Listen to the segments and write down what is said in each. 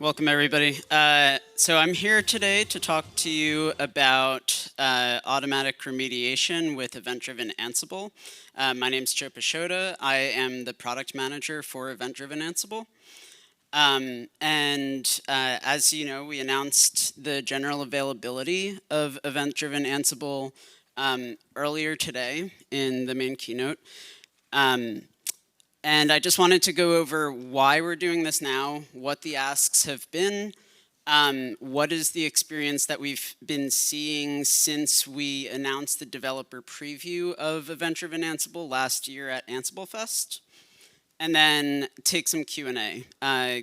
Welcome, everybody. So I'm here today to talk to you about automatic remediation with event-driven Ansible. My name is Joe Pashota. I am the product manager for event-driven Ansible. As you know, we announced the general availability of event-driven Ansible earlier today in the main keynote. And I just wanted to go over why we're doing this now, what the asks have been, what is the experience that we've been seeing since we announced the developer preview of event-driven Ansible last year at Ansible Fest, and then take some Q&A.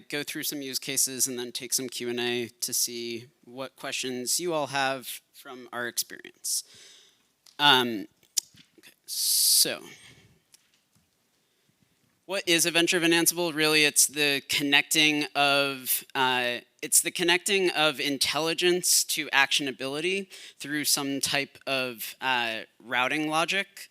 Go through some use cases and then take some Q&A to see what questions you all have from our experience. Okay, so what is event-driven Ansible? Really, it's the connecting of intelligence to actionability through some type of routing logic,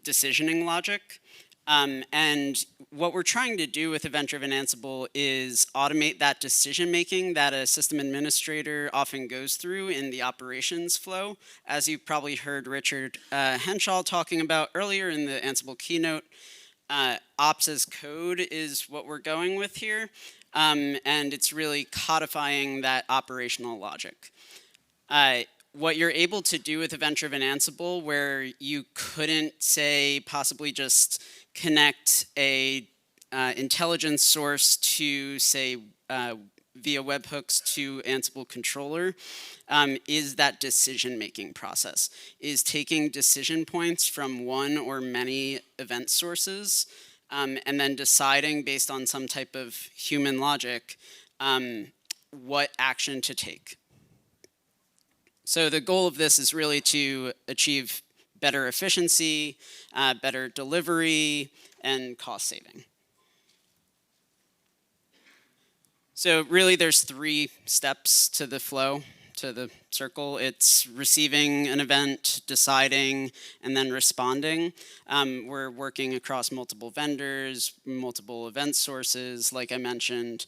decisioning logic. And what we're trying to do with event-driven Ansible is automate that decision-making that a system administrator often goes through in the operations flow. As you probably heard Richard Henshaw talking about earlier in the Ansible keynote, ops as code is what we're going with here, and it's really codifying that operational logic. What you're able to do with event-driven Ansible, where you couldn't, say, possibly just connect a intelligence source to, say, via webhooks to Ansible controller, is that decision-making process, is taking decision points from one or many event sources, and then deciding based on some type of human logic what action to take. So the goal of this is really to achieve better efficiency, better delivery, and cost saving. So really there's 3 steps to the flow, to the circle. It's receiving an event, deciding, and then responding. We're working across multiple vendors, multiple event sources, like I mentioned,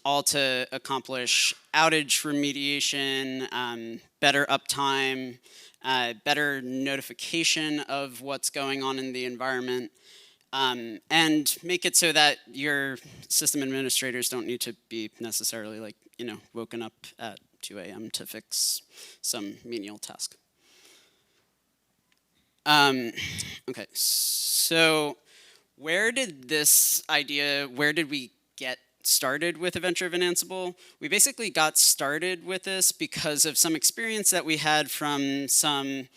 all to accomplish outage remediation, better uptime, better notification of what's going on in the environment, and make it so that your system administrators don't need to be necessarily woken up at 2 a.m. to fix some menial task. Okay, so where did we get started with event-driven Ansible? We basically got started with this because of some experience that we had from some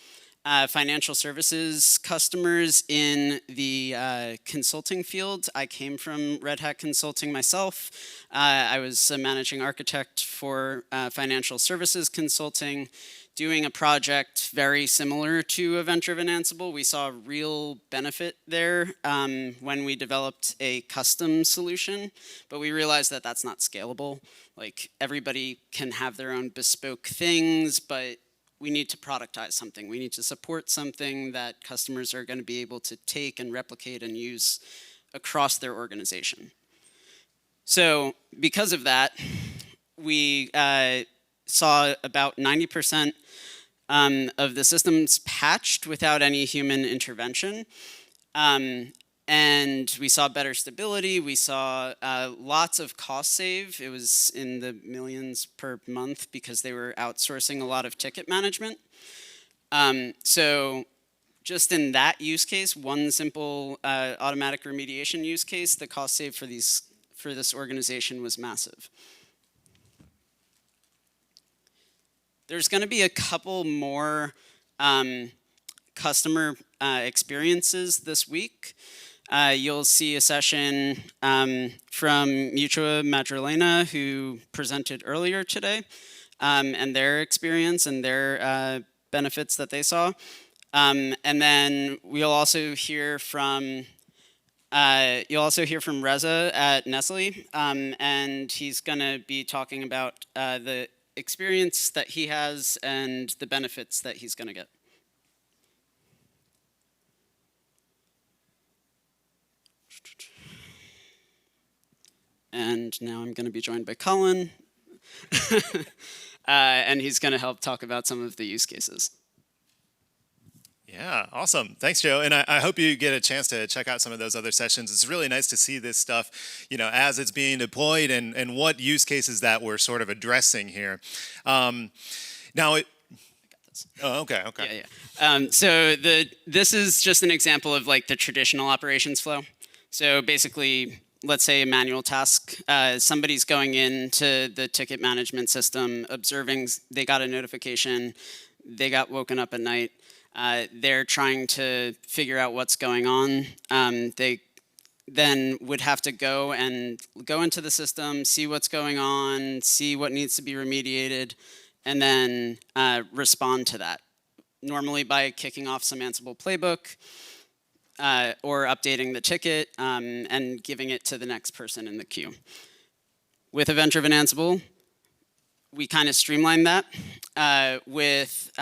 financial services customers in the consulting field. I came from Red Hat Consulting myself. I was a managing architect for financial services consulting, doing a project very similar to event-driven Ansible. We saw real benefit there when we developed a custom solution, but we realized that that's not scalable. Like, everybody can have their own bespoke things, but we need to productize something. We need to support something that customers are going to be able to take and replicate and use across their organization. So because of that, we saw about 90% of the systems patched without any human intervention. And we saw better stability. We saw lots of cost save. It was in the millions per month because they were outsourcing a lot of ticket management. So just in that use case, one simple automatic remediation use case, the cost save for this organization was massive. There's going to be a couple more customer experiences this week. You'll see a session from Mutua Madrilena, who presented earlier today, and their experience and their benefits that they saw. And then we'll also hear from Reza at Nestle, and he's going to be talking about the experience that he has and the benefits that he's going to get. And now I'm going to be joined by Colin. And he's going to help talk about some of the use cases. Yeah, awesome. Thanks, Joe. And I hope you get a chance to check out some of those other sessions. It's really nice to see this stuff, as it's being deployed and what use cases that we're sort of addressing here. Now, oh, okay. Yeah. So this is just an example of like the traditional operations flow. So basically, let's say a manual task. Somebody's going into the ticket management system, observing they got a notification, they got woken up at night. They're trying to figure out what's going on. They then would have to go into the system, see what's going on, see what needs to be remediated, and then respond to that. Normally by kicking off some Ansible playbook or updating the ticket and giving it to the next person in the queue. With event-driven Ansible, we kind of streamline that with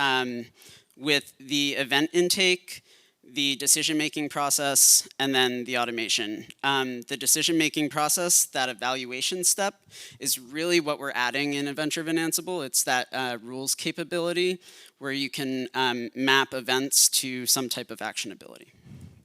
the event intake, the decision-making process, and then the automation. The decision-making process, that evaluation step, is really what we're adding in event-driven Ansible. It's that rules capability where you can map events to some type of actionability.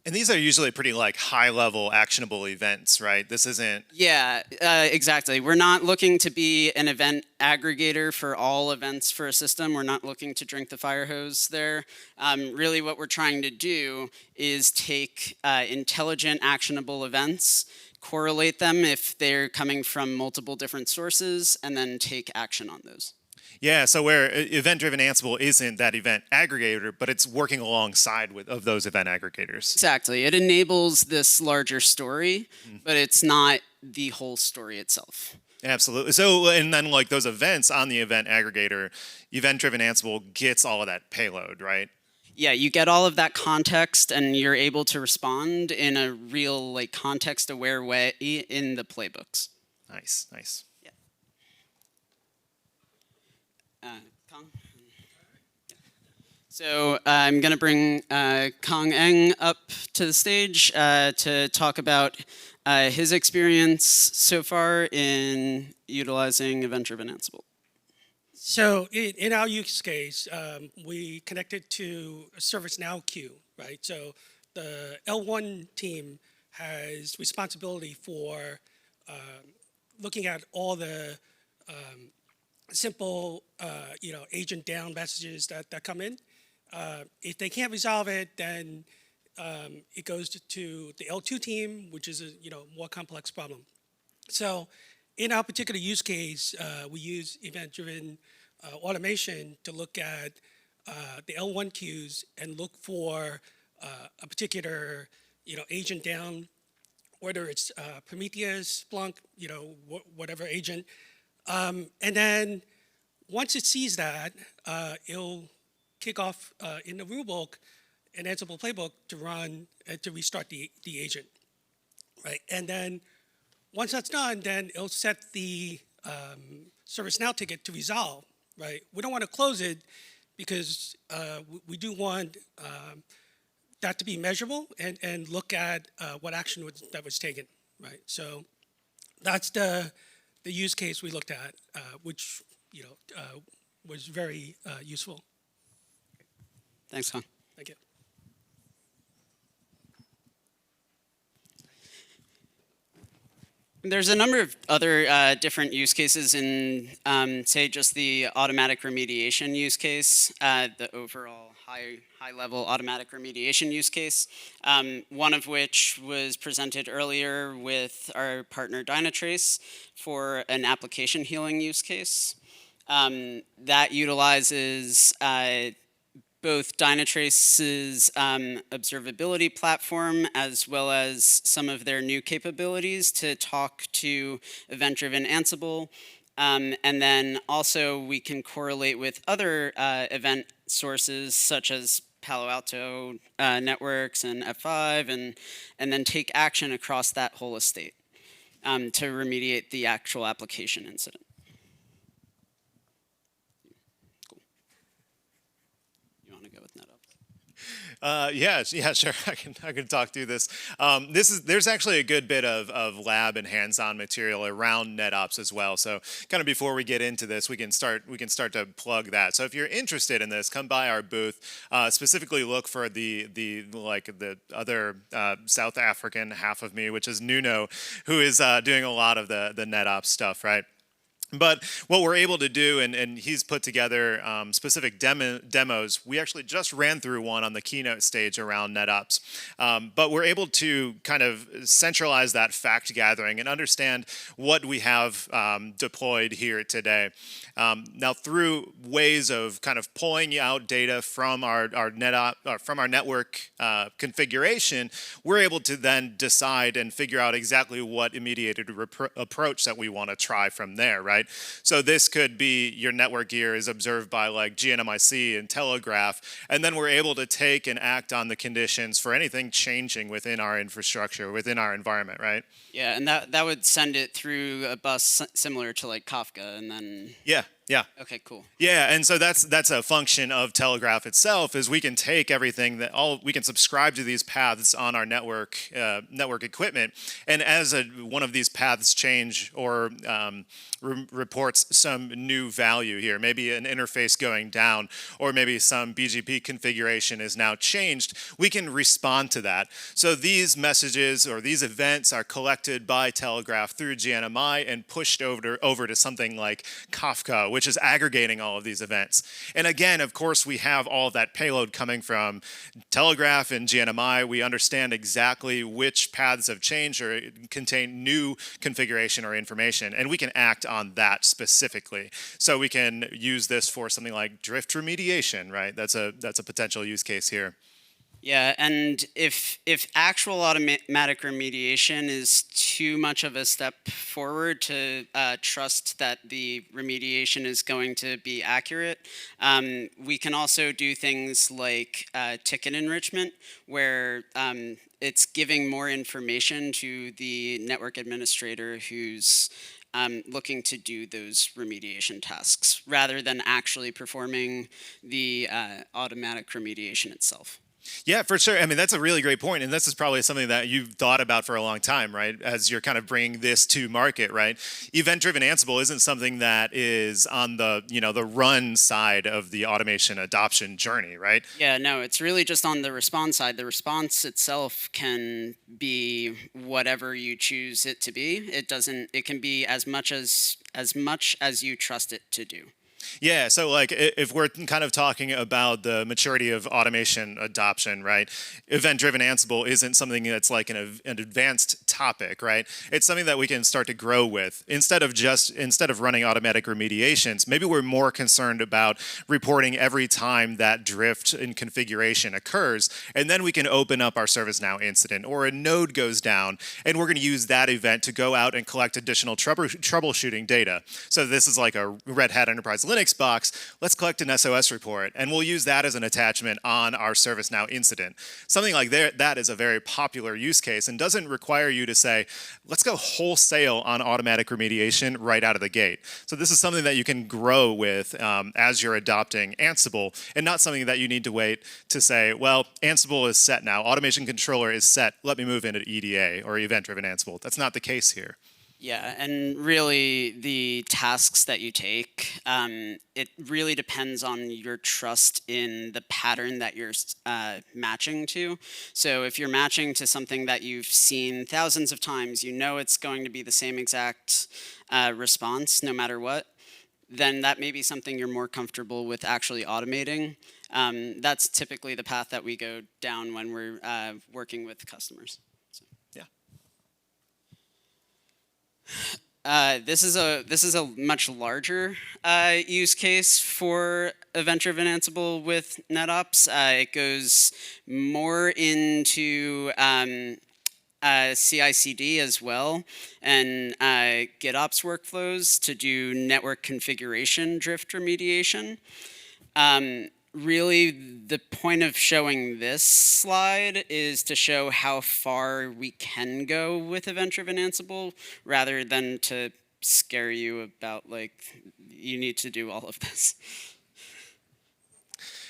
And these are usually pretty like high-level actionable events, right? This isn't... Yeah, exactly. We're not looking to be an event aggregator for all events for a system. We're not looking to drink the fire hose there. Really what we're trying to do is take intelligent, actionable events, correlate them if they're coming from multiple different sources, and then take action on those. Yeah, so where event-driven Ansible isn't that event aggregator, but it's working alongside of those event aggregators. Exactly. It enables this larger story, but it's not the whole story itself. Absolutely. So, and then like those events on the event aggregator, event-driven Ansible gets all of that payload, right? Yeah, you get all of that context, and you're able to respond in a real, like, context-aware way in the playbooks. Nice. Yeah. Kong? Yeah. So I'm going to bring Kong Eng up to the stage to talk about his experience so far in utilizing event-driven Ansible. So in our use case, we connected to a ServiceNow queue, right? So the L1 team has responsibility for looking at all the simple, agent down messages that come in. If they can't resolve it, then it goes to the L2 team, which is a more complex problem. So in our particular use case, we use event-driven automation to look at the L1 queues and look for a particular agent down, whether it's Prometheus, Splunk, whatever agent. And then once it sees that, it'll kick off in the rulebook an Ansible playbook to run and to restart the agent, right? And then once that's done, then it'll set the ServiceNow ticket to resolve, right? We don't want to close it because we do want that to be measurable and look at what action that was taken, right? So that's the use case we looked at, which was very useful. Thanks, Kong. Thank you. There's a number of other different use cases in, say, just the automatic remediation use case, the overall high-level automatic remediation use case, one of which was presented earlier with our partner Dynatrace for an application healing use case. That utilizes both Dynatrace's observability platform as well as some of their new capabilities to talk to event-driven Ansible. And then also we can correlate with other event sources such as Palo Alto networks and F5 and then take action across that whole estate to remediate the actual application incident. Yeah, sure. I can talk through this. There's actually a good bit of lab and hands-on material around NetOps as well. So kind of before we get into this, we can start to plug that. So if you're interested in this, come by our booth. Specifically, look for the other South African half of me, which is Nuno, who is doing a lot of the NetOps stuff, right? But what we're able to do, and he's put together specific demos. We actually just ran through one on the keynote stage around NetOps. But we're able to kind of centralize that fact gathering and understand what we have deployed here today. Now, through ways of kind of pulling out data from our network configuration, we're able to then decide and figure out exactly what immediated approach that we want to try from there, right? So this could be your network gear is observed by like GNMIC and Telegraph, and then we're able to take and act on the conditions for anything changing within our infrastructure, within our environment, right? Yeah, and that would send it through a bus similar to like Kafka, and then. Yeah. Okay, cool. Yeah, and so that's a function of Telegraph itself. Is we can take everything we can subscribe to these paths on our network equipment, and as one of these paths change or reports some new value here, maybe an interface going down, or maybe some BGP configuration is now changed, we can respond to that. So these messages or these events are collected by Telegraph through GNMI and pushed over to something like Kafka, which is aggregating all of these events. And again, of course, we have all of that payload coming from Telegraph and GNMI. We understand exactly which paths have changed or contain new configuration or information, and we can act on that specifically. So we can use this for something like drift remediation, right? That's a potential use case here. Yeah, and if actual automatic remediation is too much of a step forward to trust that the remediation is going to be accurate, we can also do things like ticket enrichment, where it's giving more information to the network administrator who's looking to do those remediation tasks, rather than actually performing the automatic remediation itself. Yeah, for sure. I mean, that's a really great point, and this is probably something that you've thought about for a long time, right? As you're kind of bringing this to market, right? Event-driven Ansible isn't something that is on the run side of the automation adoption journey, right? Yeah, no, it's really just on the response side. The response itself can be whatever you choose it to be. It can be as much as you trust it to do. Yeah, so like if we're kind of talking about the maturity of automation adoption, right? Event-driven Ansible isn't something that's like an advanced topic, right? It's something that we can start to grow with. Instead of running automatic remediations, maybe we're more concerned about reporting every time that drift in configuration occurs, and then we can open up our ServiceNow incident, or a node goes down, and we're going to use that event to go out and collect additional troubleshooting data. So this is like a Red Hat Enterprise Linux box. Let's collect an SOS report, and we'll use that as an attachment on our ServiceNow incident. Something like that is a very popular use case and doesn't require you to say, let's go wholesale on automatic remediation right out of the gate. So this is something that you can grow with as you're adopting Ansible, and not something that you need to wait to say, well, Ansible is set now. Automation controller is set. Let me move into EDA or event-driven Ansible. That's not the case here. Yeah, and really the tasks that you take, it really depends on your trust in the pattern that you're matching to. So if you're matching to something that you've seen thousands of times, you know it's going to be the same exact response no matter what, then that may be something you're more comfortable with actually automating. That's typically the path that we go down when we're working with customers. This is a much larger use case for event-driven Ansible with NetOps. It goes more into CI/CD as well, and GitOps workflows to do network configuration drift remediation. Really, the point of showing this slide is to show how far we can go with event-driven Ansible, rather than to scare you about, like, you need to do all of this.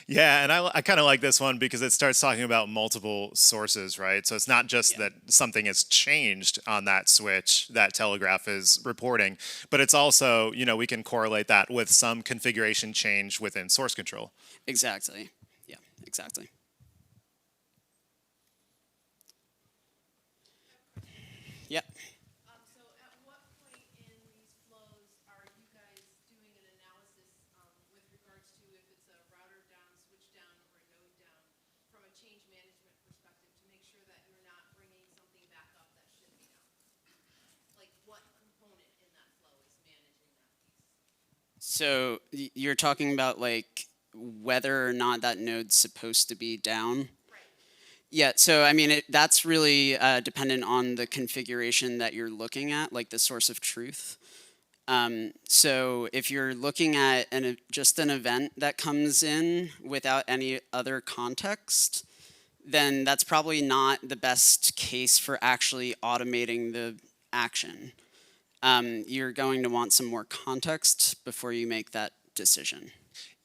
Yeah, and I kind of like this one because it starts talking about multiple sources, right? So it's not just Yeah. that something has changed on that switch that Telegraph is reporting, but it's also, we can correlate that with some configuration change within source control. Exactly. Yeah, exactly. Yep. So at what point in these flows are you guys doing an analysis with regards to if it's a router down, switch down, or a node down from a change management perspective to make sure that you're not bringing something back up that should be down? Like what component in that flow is managing that piece? So you're talking about like whether or not that node's supposed to be down. Right. Yeah, so I mean, that's really dependent on the configuration that you're looking at, like the source of truth. So if you're looking at just an event that comes in without any other context, then that's probably not the best case for actually automating the action. You're going to want some more context before you make that decision.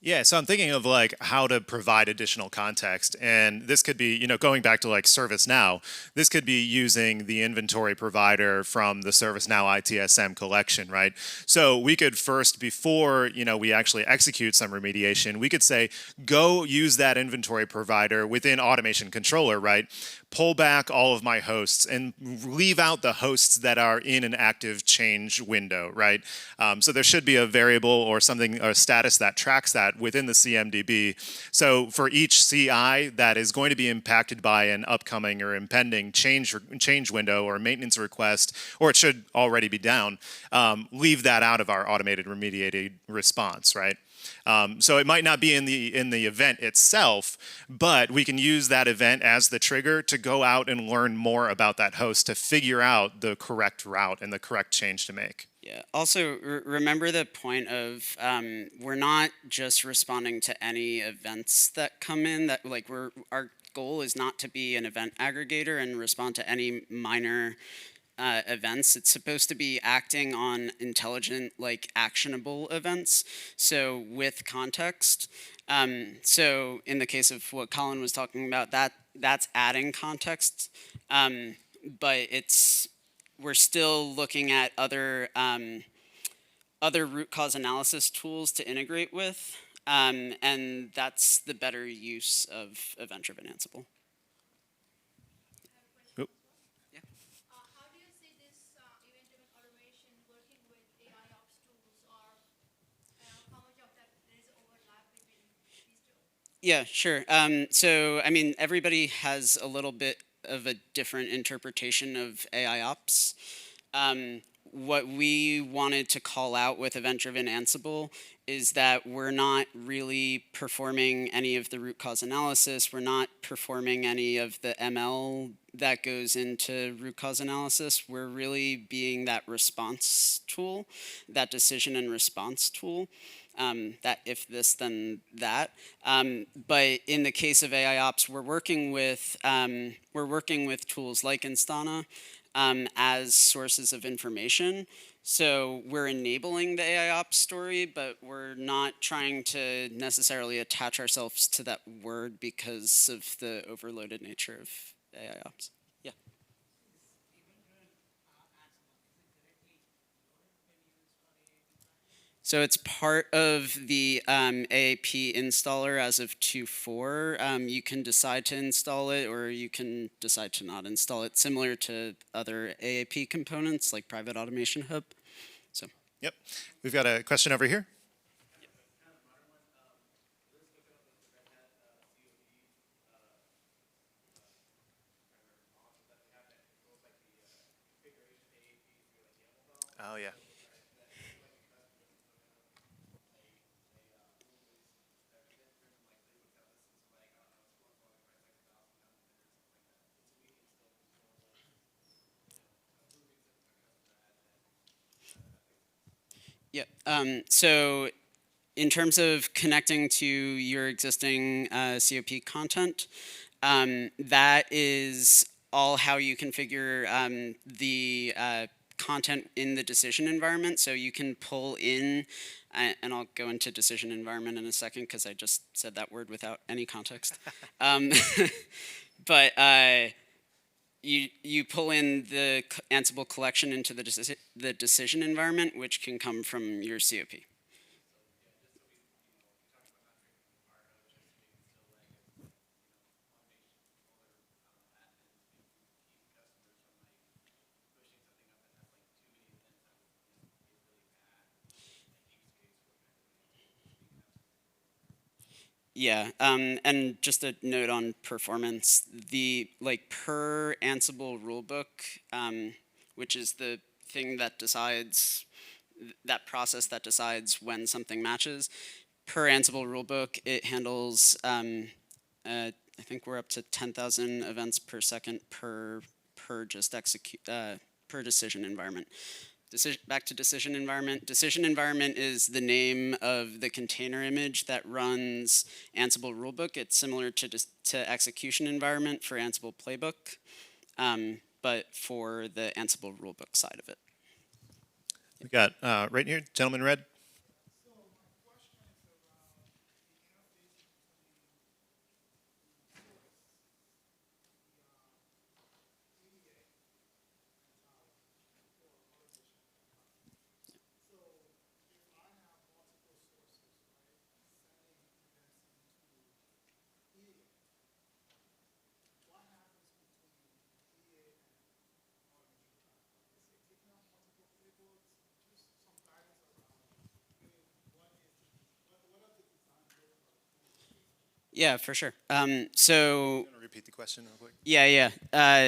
Yeah, so I'm thinking of like how to provide additional context. And this could be, going back to like ServiceNow, this could be using the inventory provider from the ServiceNow ITSM collection, right? So we could first, before, we actually execute some remediation, we could say, go use that inventory provider within Automation Controller, right? Pull back all of my hosts and leave out the hosts that are in an active change window, right? So there should be a variable or something, or a status that tracks that within the CMDB. So for each CI that is going to be impacted by an upcoming or impending change window or maintenance request, or it should already be down, leave that out of our automated remediated response, right? So it might not be in the event itself, but we can use that event as the trigger to go out and learn more about that host to figure out the correct route and the correct change to make. Yeah. Also, remember the point of we're not just responding to any events that come in. That like our goal is not to be an event aggregator and respond to any minor events. It's supposed to be acting on intelligent, like actionable events. So with context. So in the case of what Colin was talking about, that's adding context, but we're still looking at other root cause analysis tools to integrate with, and that's the better use of event-driven Ansible. Oop. Yeah. How do you see this event-driven automation working with AI ops tools, or how much of that there is overlap between these two? Yeah, sure. So, I mean, everybody has a little bit of a different interpretation of AI ops. What we wanted to call out with event-driven Ansible is that we're not really performing any of the root cause analysis. We're not performing any of the ML that goes into root cause analysis. We're really being that response tool, that decision and response tool. That if this then that, but in the case of AI ops, we're working with tools like Instana as sources of information. So we're enabling the AI ops story, but we're not trying to necessarily attach ourselves to that word because of the overloaded nature of AI ops. Yeah. So it's part of the AAP installer as of 2.4. You can decide to install it or you can decide to not install it, similar to other AAP components like Private Automation Hub. So, Yep. We've got a question over here. Oh, yeah. yeah. So in terms of connecting to your existing COP content, that is all how you configure the content in the decision environment. So you can pull in, and I'll go into decision environment in a second because I just said that word without any context. But you pull in the Ansible collection into the decision environment, which can come from your COP. Yeah, and just a note on performance, the per Ansible rulebook, which is the thing that decides, that process that decides when something matches, per Ansible rulebook, it handles, I think we're up to 10,000 events per second per just per decision environment. Back to decision environment. Decision environment is the name of the container image that runs Ansible rulebook. It's similar to execution environment for Ansible playbook, but for the Ansible rulebook side of it. We got right here, gentleman in red. Yeah, for sure. So Want to repeat the question real quick? yeah.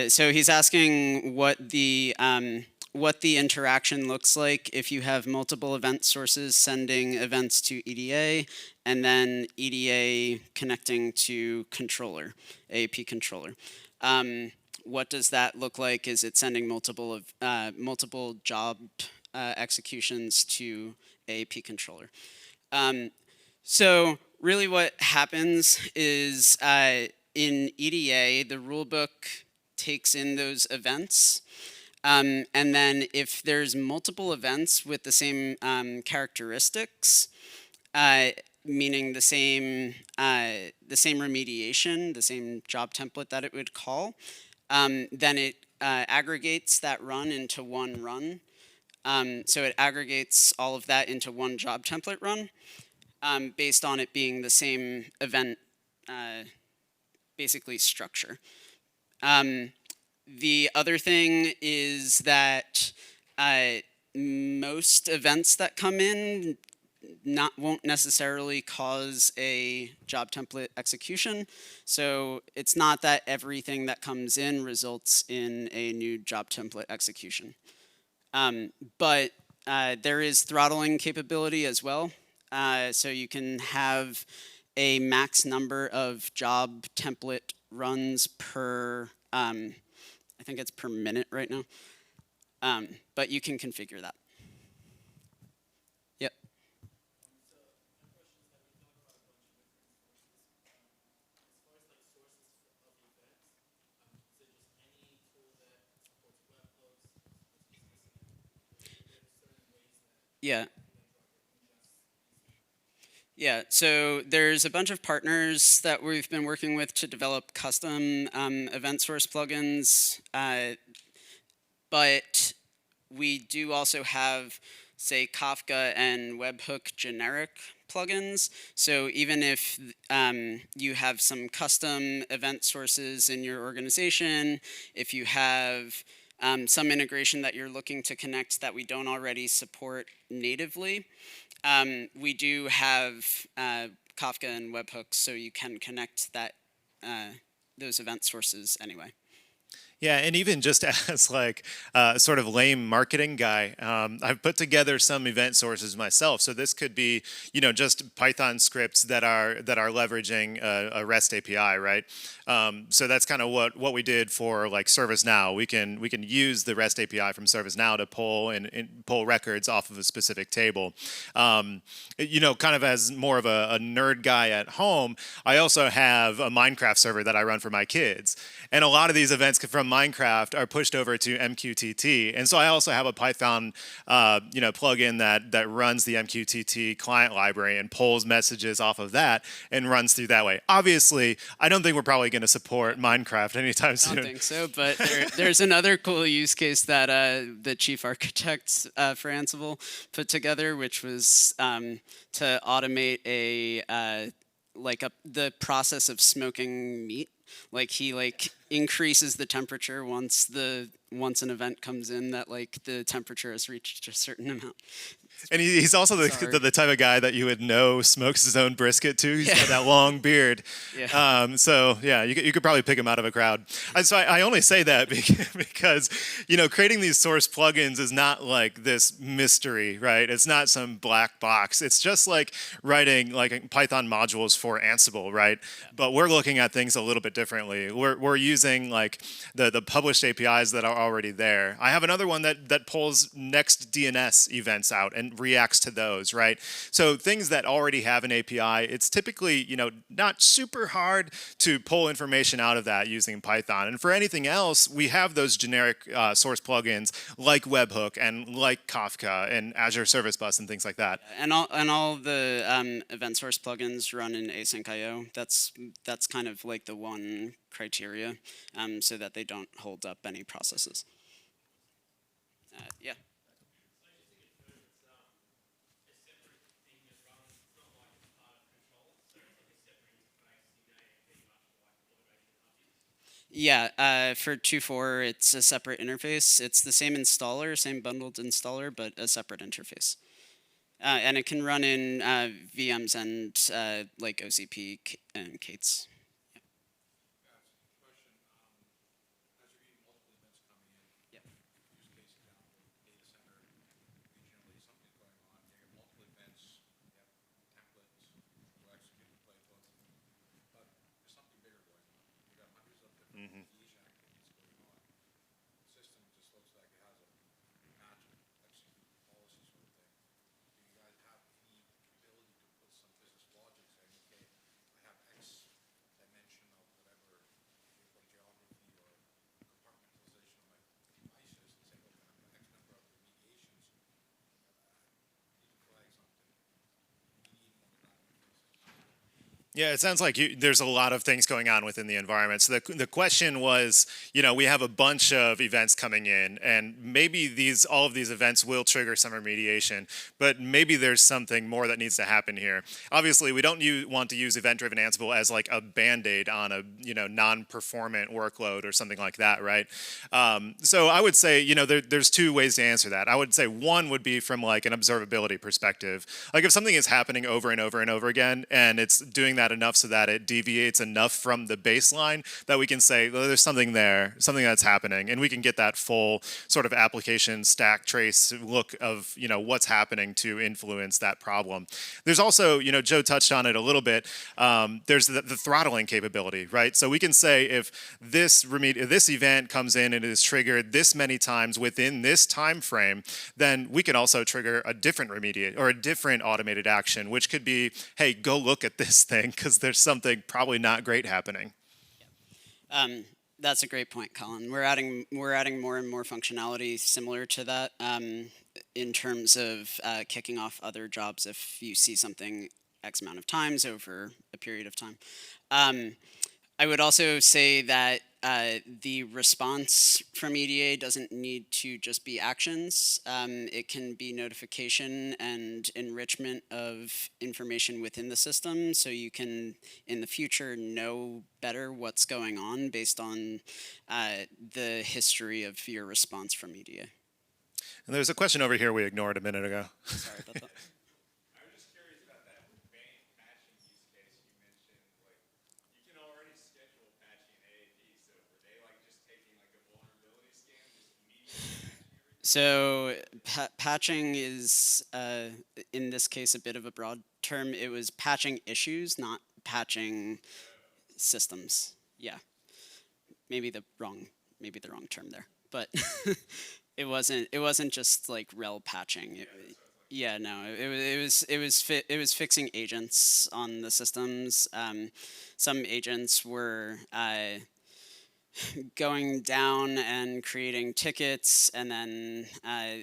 So he's asking what the interaction looks like if you have multiple event sources sending events to EDA, and then EDA connecting to controller, AAP controller. What does that look like? Is it sending multiple job executions to AAP controller? So really what happens is in EDA, the rulebook takes in those events. And then if there's multiple events with the same characteristics, meaning the same remediation, the same job template that it would call, then it aggregates that run into one run. So it aggregates all of that into one job template run. Based on it being the same event, basically structure. The other thing is that most events that come in won't necessarily cause a job template execution. So it's not that everything that comes in results in a new job template execution. But there is throttling capability as well. So you can have a max number of job template runs per, I think it's per minute right now, but you can configure that. Yep. Yeah. Yeah, so there's a bunch of partners that we've been working with to develop custom event source plugins, but we do also have, say, Kafka and webhook generic plugins. So even if you have some custom event sources in your organization, if you have some integration that you're looking to connect that we don't already support natively, we do have Kafka and webhooks, so you can connect those event sources anyway. Yeah, and even just as like sort of lame marketing guy, I've put together some event sources myself. So this could be, just Python scripts that are leveraging a REST API, right? So that's kind of what we did for like ServiceNow. We can use the REST API from ServiceNow to pull and pull records off of a specific table. Kind of as more of a nerd guy at home, I also have a Minecraft server that I run for my kids, and a lot of these events from Minecraft are pushed over to MQTT. And so I also have a Python plugin that runs the MQTT client library and pulls messages off of that and runs through that way. Obviously, I don't think we're probably going to support Minecraft anytime soon. I don't think so, but there's another cool use case that the chief architects for Ansible put together, which was to automate the process of smoking meat. Like he increases the temperature once an event comes in that the temperature has reached a certain amount. And he's also the type of guy that you would know smokes his own brisket too. He's got that long beard. Yeah. So yeah, you could probably pick him out of a crowd. And so I only say that because creating these source plugins is not like this mystery, right? It's not some black box. It's just like writing like Python modules for Ansible, right? Yeah. But we're looking at things a little bit differently. We're using like the published APIs that are already there. I have another one that pulls next DNS events out and reacts to those, right? So things that already have an API, it's typically, not super hard to pull information out of that using Python. And for anything else, we have those generic source plugins like Webhook and like Kafka and Azure Service Bus and things like that. And all the event source plugins run in async IO. That's kind of like the one criteria, so that they don't hold up any processes. Yeah. Yeah, for 2.4, it's a separate interface. It's the same installer, same bundled installer, but a separate interface. And it can run in VMs and like OCP and Kates. Yeah, it sounds like there's a lot of things going on within the environment. So the question was, we have a bunch of events coming in, and maybe all of these events will trigger some remediation, but maybe there's something more that needs to happen here. Obviously, we don't want to use event-driven Ansible as like a Band-Aid on a non-performant workload or something like that, right? So I would say, there's two ways to answer that. I would say one would be from like an observability perspective. Like if something is happening over and over and over again, and it's doing that enough so that it deviates enough from the baseline that we can say, well, there's something there, something that's happening, and we can get that full sort of application stack trace look of what's happening to influence that problem. There's also, Joe touched on it a little bit, there's the throttling capability, right? So we can say if this event comes in and is triggered this many times within this time frame, then we can also trigger a different remediate or a different automated action, which could be, hey, go look at this thing because there's something probably not great happening. That's a great point, Colin. We're adding more and more functionality similar to that in terms of kicking off other jobs if you see something X amount of times over a period of time. I would also say that the response from EDA doesn't need to just be actions. It can be notification and enrichment of information within the system, so you can, in the future, know better what's going on based on the history of your response from EDA. And there's a question over here we ignored a minute ago. Sorry about that. So patching is, in this case, a bit of a broad term. It was patching issues, not patching systems. Yeah, maybe the wrong term there, but it wasn't just like rel patching. Yeah, no, it was fixing agents on the systems. Some agents were going down and creating tickets, and then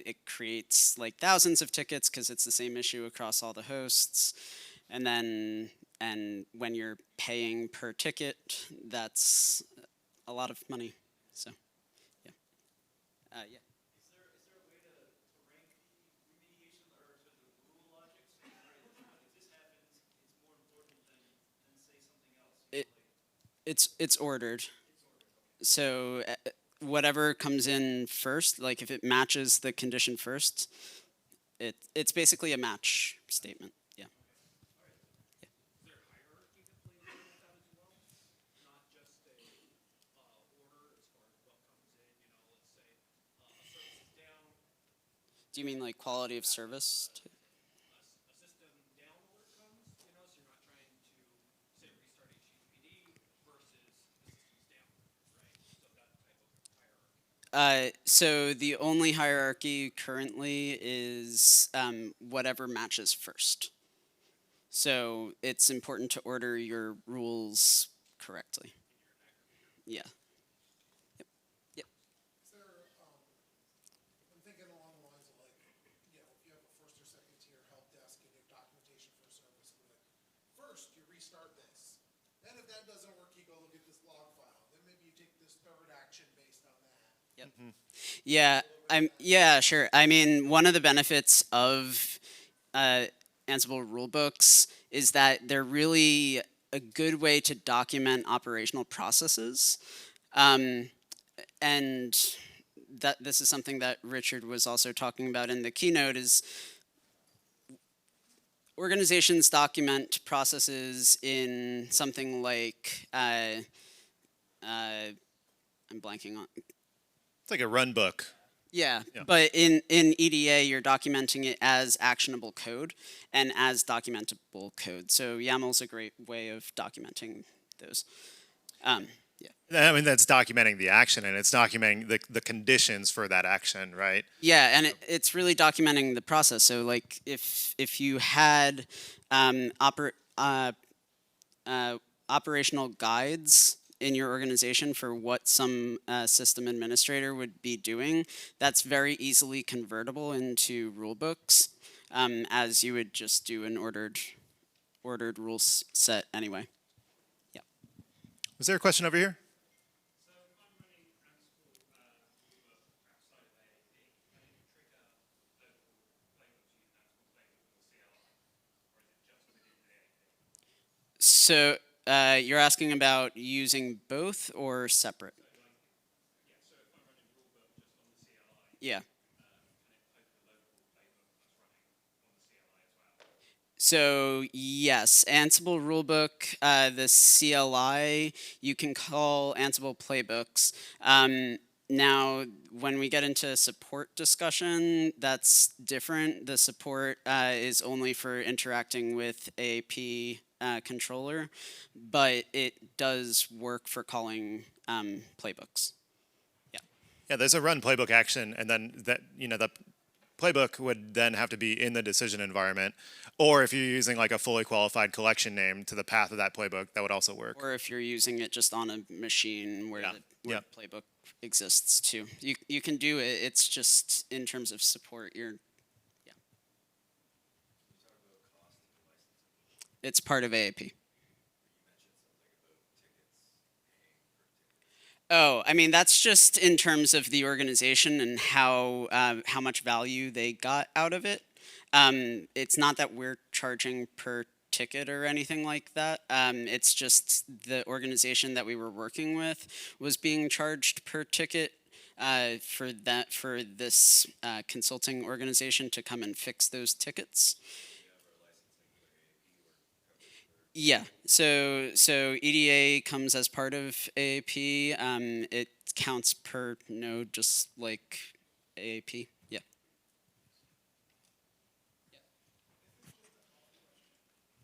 it creates like thousands of tickets because it's the same issue across all the hosts. And when you're paying per ticket, that's a lot of money. So, yeah. Yeah. Is there a way to rank the remediation or to the rule logic? So if this happens, it's more important than say something else. It, it's ordered. So whatever comes in first, like if it matches the condition first, it's basically a match statement. Yeah. Is there a hierarchy that plays in with that as well? Not just a order as far as what comes in. Let's say a service is down, Do you mean like quality of service? a system down order comes. So you're not trying to say restart HTTPD versus the system's down, right? So that type of hierarchy. So the only hierarchy currently is whatever matches first. So it's important to order your rules correctly. Yeah. Yep. Yep. Is there, I'm thinking along the lines of like, if you have a first or second tier help desk and you have documentation for a service, first you restart this. Then if that doesn't work, you go look at this log file. Then maybe you take this third action based on that. Yep. Yeah, sure. I mean, one of the benefits of Ansible rulebooks is that they're really a good way to document operational processes. And that this is something that Richard was also talking about in the keynote is organizations document processes in something like I'm blanking on. It's like a run book. Yeah, Yeah. but in EDA, you're documenting it as actionable code and as documentable code. So YAML's a great way of documenting those. Yeah. I mean, that's documenting the action, and it's documenting the conditions for that action, right? Yeah, and it's really documenting the process. So, like, if you had operational guides in your organization for what some system administrator would be doing, that's very easily convertible into rule books, as you would just do an ordered rules set anyway. Yeah. Was there a question over here? So if I'm running Ansible rulebook outside of AAP, can it trigger local playbooks using Ansible playbook or CLI, or is it just within AAP? So you're asking about using both or separate? So if I'm running rulebook just on the CLI, Yeah. can it open a local playbook that's running on the CLI as well? So yes, Ansible rulebook, the CLI, you can call Ansible playbooks. Now, when we get into support discussion, that's different. The support is only for interacting with AAP controller, but it does work for calling playbooks. Yeah. Yeah, there's a run playbook action, and then the playbook would then have to be in the decision environment, or if you're using like a fully qualified collection name to the path of that playbook, that would also work. Or if you're using it just on a machine where Yeah. the playbook exists too. You can do it. It's just in terms of support, it's part of AAP. Oh, I mean that's just in terms of the organization and how much value they got out of it. It's not that we're charging per ticket or anything like that. It's just the organization that we were working with was being charged per ticket for this consulting organization to come and fix those tickets. Yeah, so EDA comes as part of AAP. It counts per node, just like AAP. Yeah.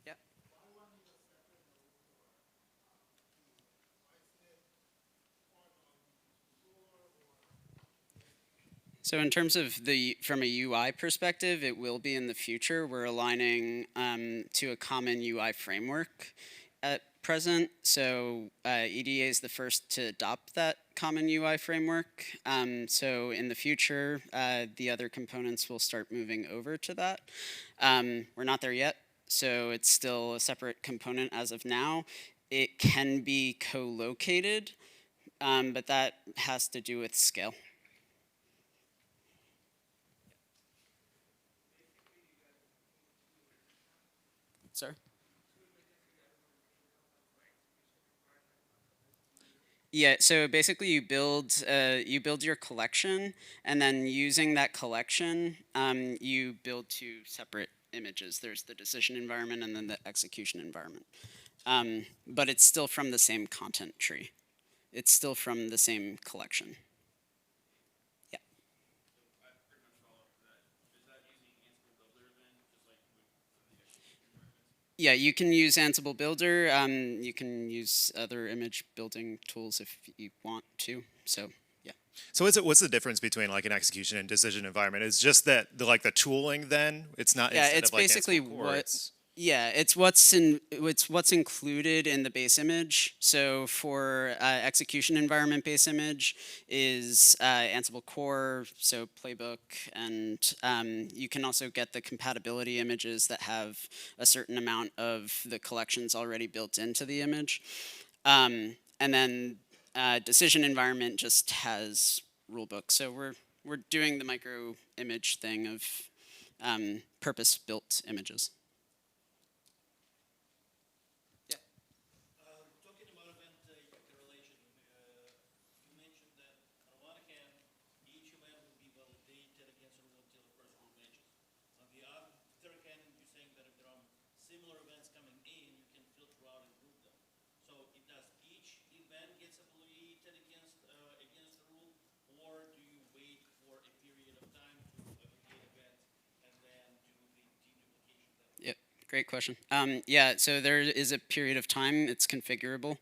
Yeah. So in terms of from a UI perspective, it will be in the future. We're aligning to a common UI framework. at present. So EDA is the first to adopt that common UI framework. So in the future, the other components will start moving over to that. We're not there yet, so it's still a separate component as of now. It can be co-located, but that has to do with scale. Sorry? Yeah, so basically you build your collection, and then using that collection, you build two separate images. There's the decision environment and then the execution environment. But it's still from the same content tree. It's still from the same collection. Yeah. I pretty much follow up to that. Is that using Ansible Builder then, just like with the execution environments? Yeah, you can use Ansible Builder. You can use other image building tools if you want to. So yeah. So what's the difference between like an execution and decision environment? It's just that the tooling then it's not Yeah, instead it's of like basically Ansible core, what. it's Yeah, it's what's included in the base image. So for execution environment base image is Ansible core, so playbook, and you can also get the compatibility images that have a certain amount of the collections already built into the image, and then decision environment just has rulebook. So we're doing the micro image thing of purpose built images. Talking about event correlation, you mentioned that on one hand, each event will be validated against a rule until the first rule matches. On the other hand, you're saying that if there are similar events coming in, you can filter out and group them. So it does each event gets evaluated against the rule, or do you wait for a period of time to evaluate event and then do the deduplication then? Yep, great question. Yeah, so there is a period of time, it's configurable,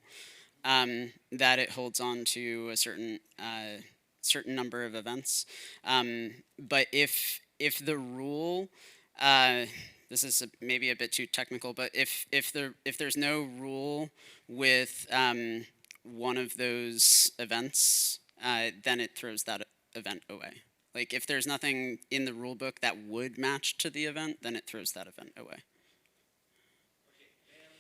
that it holds on to a certain number of events. But if the rule, this is maybe a bit too technical, but if there's no rule with one of those events, then it throws that event away. Like if there's nothing in the rule book that would match to the event, then it throws that event away. Okay, and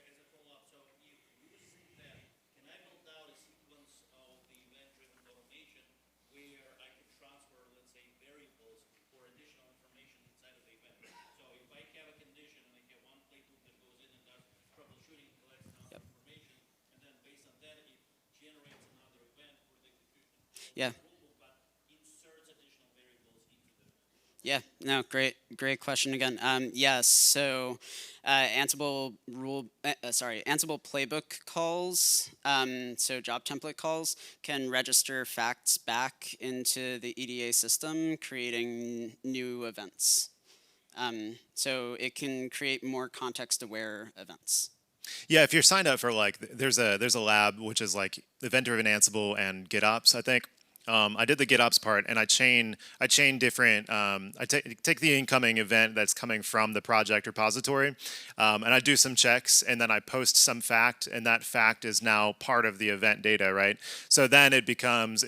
as a follow-up, so if using that, can I build out a sequence of the event-driven automation where I can transfer, let's say, variables or additional information inside of the event? So if I have a condition and I have one playbook that goes in and does troubleshooting, collects tons of information, and then based on that, it generates another event for the execution of Yeah. the rulebook, but inserts additional variables into the event. Yeah, no, great question again. Yes, so Ansible playbook calls, so job template calls can register facts back into the EDA system, creating new events. So it can create more context-aware events. yeah, if you're signed up for like there's a lab which is like event-driven Ansible and GitOps, I think. I did the GitOps part, and I chain different. I take the incoming event that's coming from the project repository, and I do some checks, and then I post some fact, and that fact is now part of the event data, right? So then it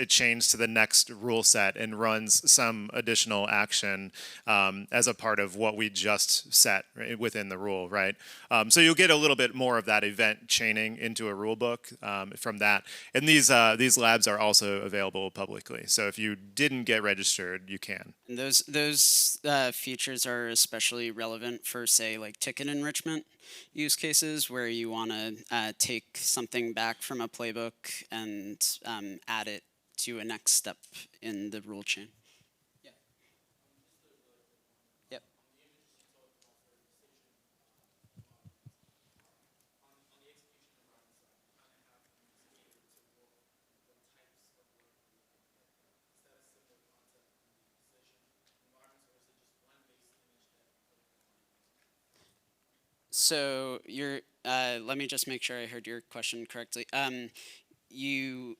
chains to the next rule set and runs some additional action as a part of what we just set within the rule, right? So you'll get a little bit more of that event chaining into a rule book from that, and these labs are also available publicly. So if you didn't get registered, you can. And those features are especially relevant for, say, like ticket enrichment use cases, where you want to take something back from a playbook and add it to a next step in the rule chain. Yeah. Yep. So let me just make sure I heard your question correctly. You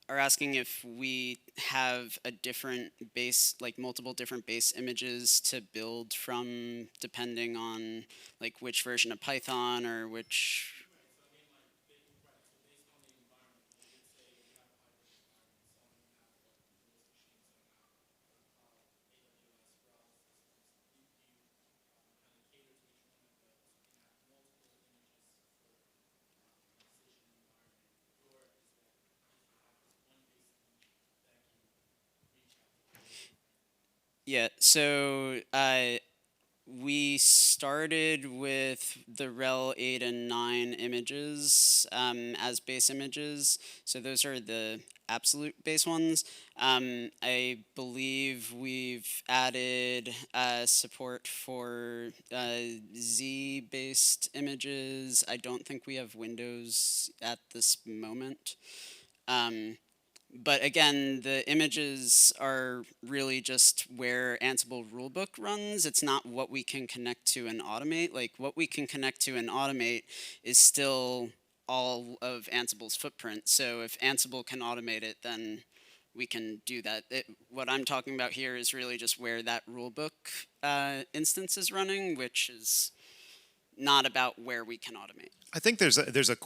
are asking if we have a different base, like multiple different base images to build from, depending on like which version of Python or which. Yeah, so we started with the rel 8 and 9 images as base images. So those are the absolute base ones. I believe we've added support for Z-based images. I don't think we have Windows at this moment. But again, the images are really just where Ansible rulebook runs. It's not what we can connect to and automate. Like what we can connect to and automate is still all of Ansible's footprint. So if Ansible can automate it, then we can do that. What I'm talking about here is really just where that rulebook instance is running, which is not about where we can automate. I think there's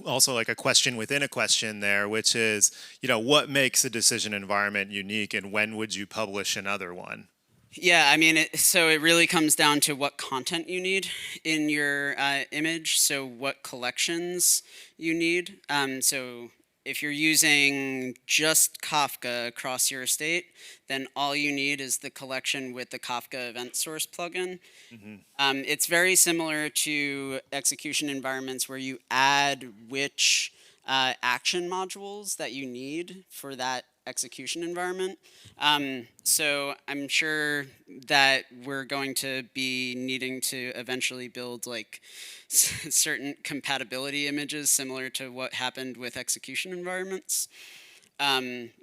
also like a question within a question there, which is, what makes a decision environment unique, and when would you publish another one? Yeah, I mean, so it really comes down to what content you need in your image, so what collections you need. So if you're using just Kafka across your estate, then all you need is the collection with the Kafka event source plugin. It's very similar to execution environments where you add which action modules that you need for that execution environment. So I'm sure that we're going to be needing to eventually build like certain compatibility images similar to what happened with execution environments,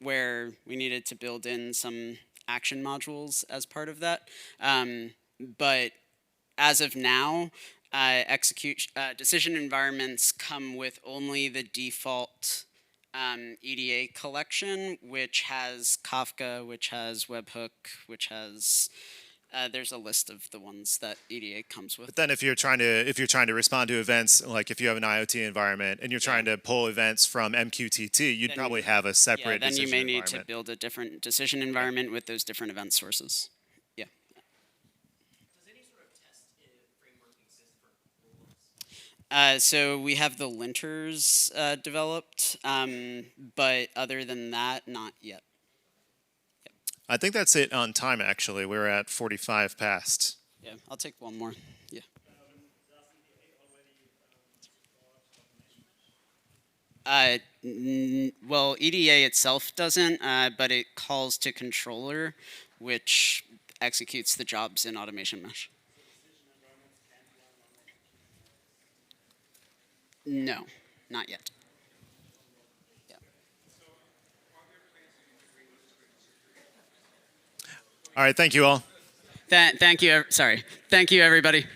where we needed to build in some action modules as part of that. But as of now, decision environments come with only the default EDA collection, which has Kafka, which has webhook, which has there's a list of the ones that EDA comes with. But then if you're trying to respond to events, like if you have an IoT environment and you're trying to pull events from MQTT, you'd probably have a separate then you decision may need to environment. build a different decision environment with those different event sources. Yeah. Does any sort of test framework exist for rulebooks? So we have the linters developed, but other than that, not yet. I think that's it on time, actually. We're at 45 past. Yeah, I'll take one more. Yeah. Well, EDA itself doesn't, but it calls to controller, which executes the jobs in Automation Mesh. No, not yet. Yeah. All right, thank you all. Thank you. Sorry. Thank you, everybody.